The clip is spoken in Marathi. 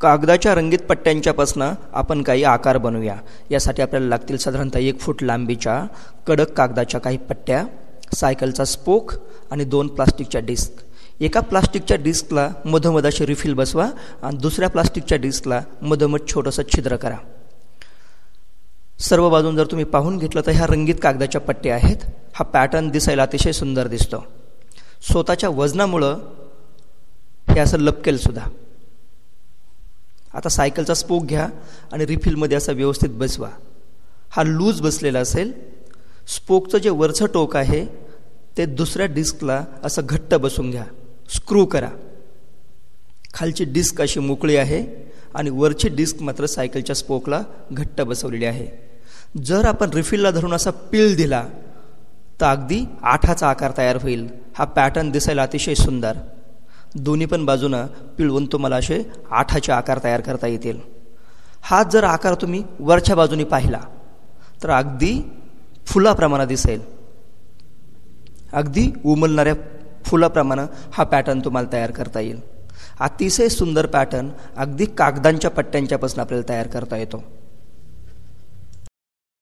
कागदाच्या रंगीत पट्ट्यांच्यापासनं आपण काही आकार बनवूया. यासाठी आपल्याला लागतील साधारणतः 1 फूट लांबीच्या कडक कागदाच्या काही पट्ट्या, सायकलचा स्पोक आणि 2 प्लास्टिकच्या डिस्क. एका प्लास्टिकच्या डिस्कला मधोमध अशी रिफिल बसवा आणि दुसऱ्या प्लास्टिकच्या डिस्कला मधोमध छोटंसं छिद्र करा. सर्व बाजून जर तुम्ही पाहून घेतलं तर ह्या रंगीत कागदाच्या पट्ट्या आहेत. हा पॅटर्न दिसायला अतिशय सुंदर दिसतो. स्वतःच्या वजनामुळं हे असं लपकेल सुद्धा. आता सायकलचा स्पोक घ्या आणि रिफिलमध्ये असं व्यवस्थित बसवा. हा लूज बसलेला असेल. स्पोकचं जे वरचं टोक आहे ते दुसऱ्या डिस्कला असं घट्ट बसून घ्या. स्क्रू करा. खालची डिस्क अशी मोकळी आहे आणि वरची डिस्क मात्र सायकलच्या स्पोकला घट्ट बसवलेली आहे. जर आपण रिफिलला धरून असा पीळ दिला तर अगदी आठाचा आकार तयार होईल. हा पॅटर्न दिसायला अतिशय सुंदर. दोन्ही पण बाजूनं पिळवून तुम्हाला असे आठाचे आकार तयार करता येतील. हा जर आकार तुम्ही वरच्या बाजूने पाहिला तर अगदी फुलाप्रमाणे दिसेल. अगदी उमलणाऱ्या फुलाप्रमाणे हा पॅटर्न तुम्हाला तयार करता येईल. अतिशय सुंदर पॅटर्न अगदी कागदांच्या पट्ट्यांच्यापासून आपल्याला तयार करता येतो.